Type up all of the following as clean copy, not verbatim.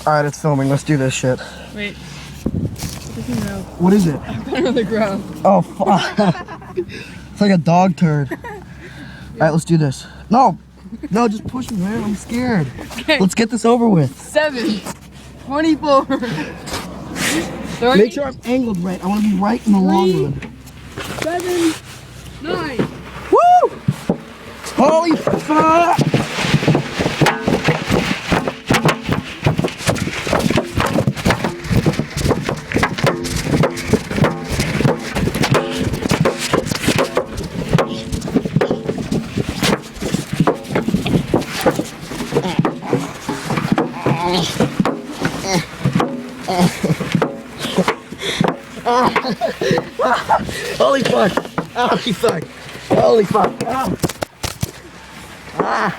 Alright, it's filming. Let's do this shit. Wait. What is it? Put it on the ground. Oh, fuck. It's like a dog turd. Alright, let's do this. No! No, just push me, man. I'm scared. Okay. Let's get this over with. 7, 24, 30, Make sure I'm angled right. I want to be right in the long run. 7, 9. Woo! Holy fuck! Holy fuck! Holy fuck! Holy fuck! Ah. Ah.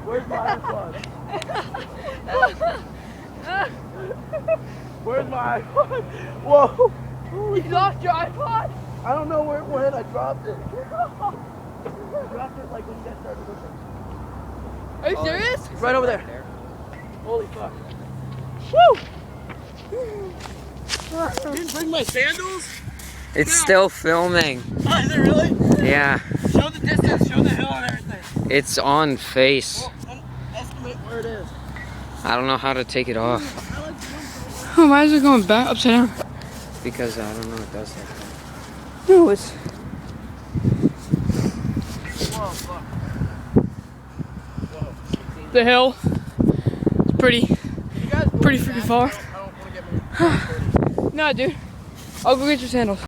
Where's my iPod? Where's my iPod? Whoa! You lost your iPod? I don't know where it went. I dropped it. I dropped it like when you guys started looking. Are you serious? It's right over there. Holy fuck. Woo! You didn't bring my sandals? It's still filming. Oh, is it really? Yeah. Show the distance, show the hill and everything. It's on face. Well, estimate where it is. I don't know how to take it off Oh, why is it going back upside down? because I don't know it does that. No, it's. Whoa, fuck. The hill. It's pretty You guys freaking far. I don't want to get my Nah, dude. I'll go get your sandals.